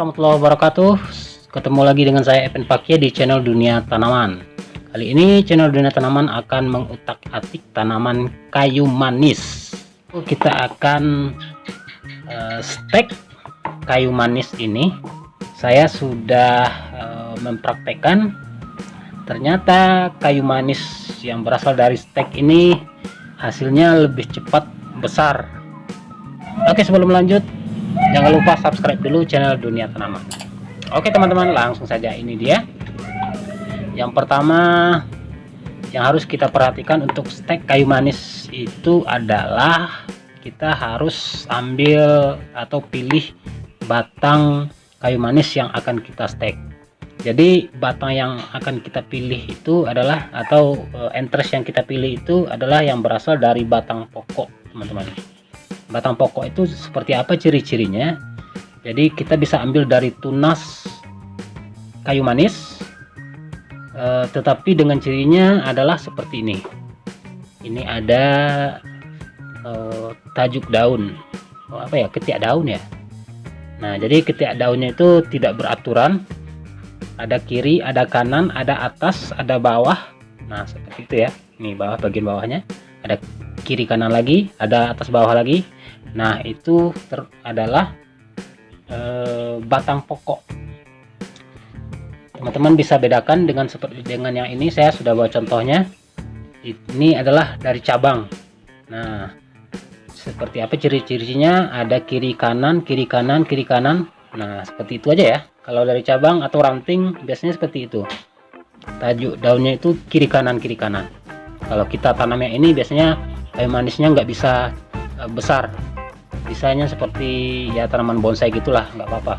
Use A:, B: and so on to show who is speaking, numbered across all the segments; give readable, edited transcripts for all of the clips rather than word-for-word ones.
A: warahmatullahi wabarakatuh. Ketemu lagi dengan saya Evan Fakia di channel Dunia Tanaman. Kali ini channel Dunia Tanaman akan mengutak-atik tanaman kayu manis. Kita akan stek kayu manis ini. Saya sudah mempraktekkan. Ternyata kayu manis yang berasal dari stek ini hasilnya lebih cepat besar. Oke, sebelum lanjut, jangan lupa subscribe dulu channel Dunia Tanaman. Oke teman-teman, langsung saja. Ini dia. Yang pertama yang harus kita perhatikan untuk stek kayu manis itu adalah kita harus ambil atau pilih batang kayu manis yang akan kita stek. Jadi batang yang akan kita pilih itu adalah, atau entres yang kita pilih itu adalah yang berasal dari batang pokok, teman-teman. Batang pokok itu seperti apa ciri-cirinya? Jadi kita bisa ambil dari tunas kayu manis, tetapi dengan cirinya adalah seperti ini. Ini ada tajuk daun, ketiak daun ya. Nah, jadi ketiak daunnya itu tidak beraturan. Ada kiri, ada kanan, ada atas, ada bawah. Nah, seperti itu ya. Ini bawah, bagian bawahnya. Ada kiri kanan lagi, ada atas bawah lagi. Nah, itu adalah batang pokok. Teman-teman bisa bedakan dengan seperti dengan yang ini. Saya sudah buat contohnya. Ini adalah dari cabang. Nah, seperti apa ciri-cirinya? Ada kiri kanan, kiri kanan, kiri kanan. Nah, seperti itu aja ya. Kalau dari cabang atau ranting biasanya seperti itu. Tajuk daunnya itu kiri kanan, kiri kanan. Kalau kita tanamnya ini biasanya kayu manisnya nggak bisa besar. Bisanya seperti ya tanaman bonsai gitulah, nggak apa-apa.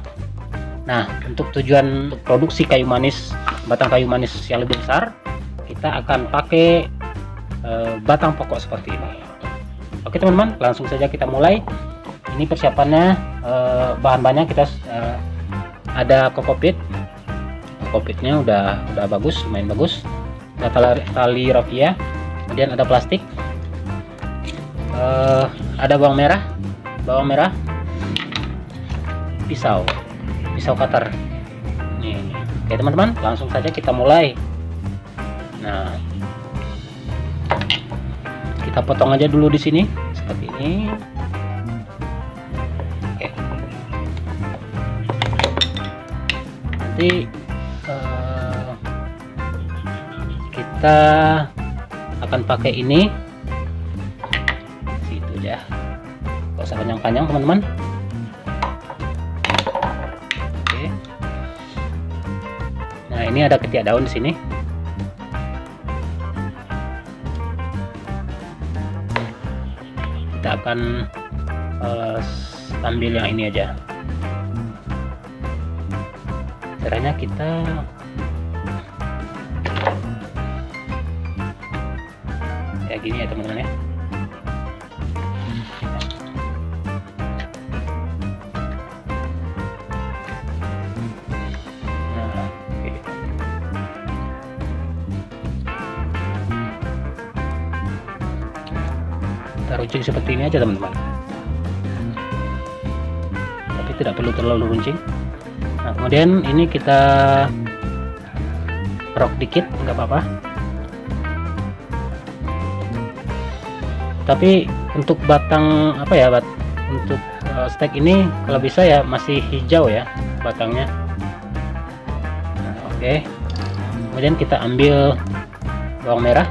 A: Nah, untuk tujuan produksi kayu manis, batang kayu manis yang lebih besar, kita akan pakai batang pokok seperti ini. Oke teman-teman, langsung saja kita mulai. Ini persiapannya, bahan-bahannya kita ada kokopit. Kokopitnya udah bagus, lumayan bagus. Ada tali raffia, kemudian ada plastik, ada bawang merah, pisau cutter. Nih, oke teman-teman, langsung saja kita mulai. Nah, kita potong aja dulu di sini seperti ini. Oke. Nanti kita akan pakai ini. Situ ya. Gak usah panjang-panjang teman-teman. Oke. Nah, ini ada ketiak daun di sini. Kita akan ambil yang ini aja. Caranya kita kayak gini ya teman-teman ya. Kita runcing seperti ini aja teman-teman, tapi tidak perlu terlalu runcing. Nah, kemudian ini kita rok dikit, nggak apa-apa. Tapi untuk batang untuk stek ini kalau bisa ya masih hijau ya batangnya. Nah, oke. Kemudian kita ambil bawang merah.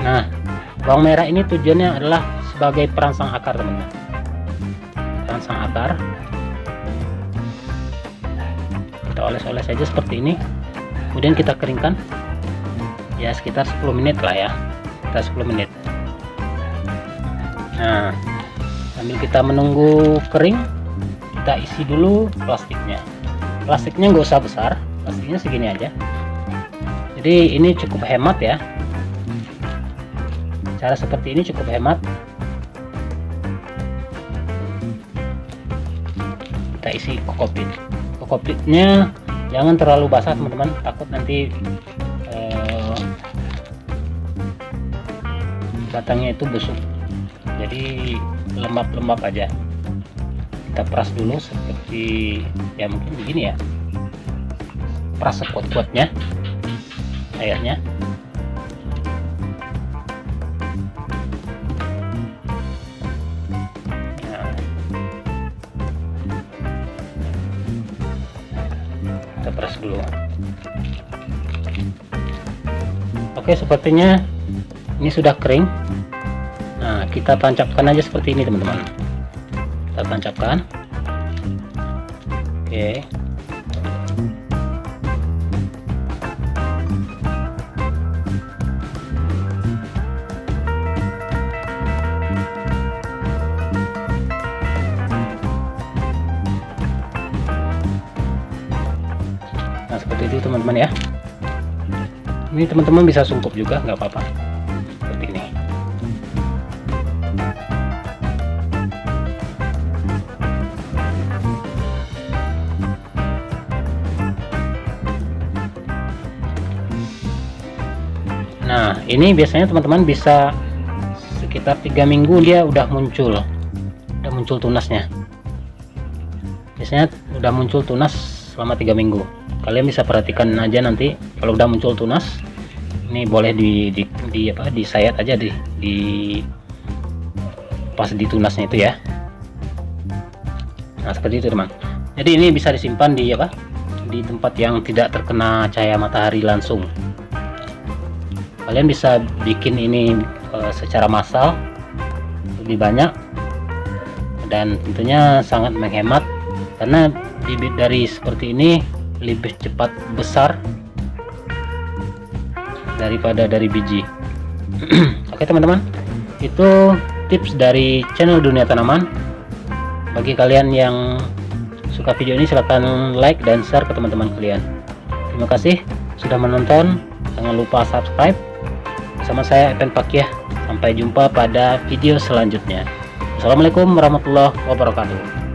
A: Nah, bawang merah ini tujuannya adalah sebagai perangsang akar teman-teman. Perangsang akar. Kita oles-oles saja seperti ini. Kemudian kita keringkan. Ya sekitar 10 menit lah ya. Kita 10 menit. Nah, sambil kita menunggu kering, kita isi dulu plastiknya. Plastiknya nggak usah besar, plastiknya segini aja. Jadi ini cukup hemat ya. Cara seperti ini cukup hemat. Kita isi kokopit. Kokopitnya jangan terlalu basah teman-teman, takut nanti batangnya itu busuk, jadi lembab-lembab aja. Kita peras dulu seperti ya mungkin begini ya, peras sekuat-kuatnya airnya. Nah, kita peras dulu. Oke, sepertinya ini sudah kering. Nah, kita tancapkan aja seperti ini teman-teman. Kita tancapkan. Oke. Nah, seperti itu teman-teman ya. Ini teman-teman bisa sungkup juga, nggak apa-apa. Seperti ini. Nah, ini biasanya teman-teman bisa sekitar 3 minggu dia udah muncul tunasnya. Biasanya udah muncul tunas selama 3 minggu. Kalian bisa perhatikan aja nanti kalau udah muncul tunas, ini boleh disayat aja di pas di tunasnya itu ya. Nah, seperti itu teman. Jadi ini bisa disimpan di di tempat yang tidak terkena cahaya matahari langsung. Kalian bisa bikin ini secara massal lebih banyak, dan tentunya sangat menghemat karena bibit dari seperti ini lebih cepat besar daripada dari biji. Oke teman-teman, itu tips dari channel Dunia Tanaman. Bagi kalian yang suka video ini silahkan like dan share ke teman-teman kalian. Terima kasih sudah menonton, jangan lupa subscribe. Bersama saya Epen Pakyah, sampai jumpa pada video selanjutnya. Assalamualaikum warahmatullahi wabarakatuh.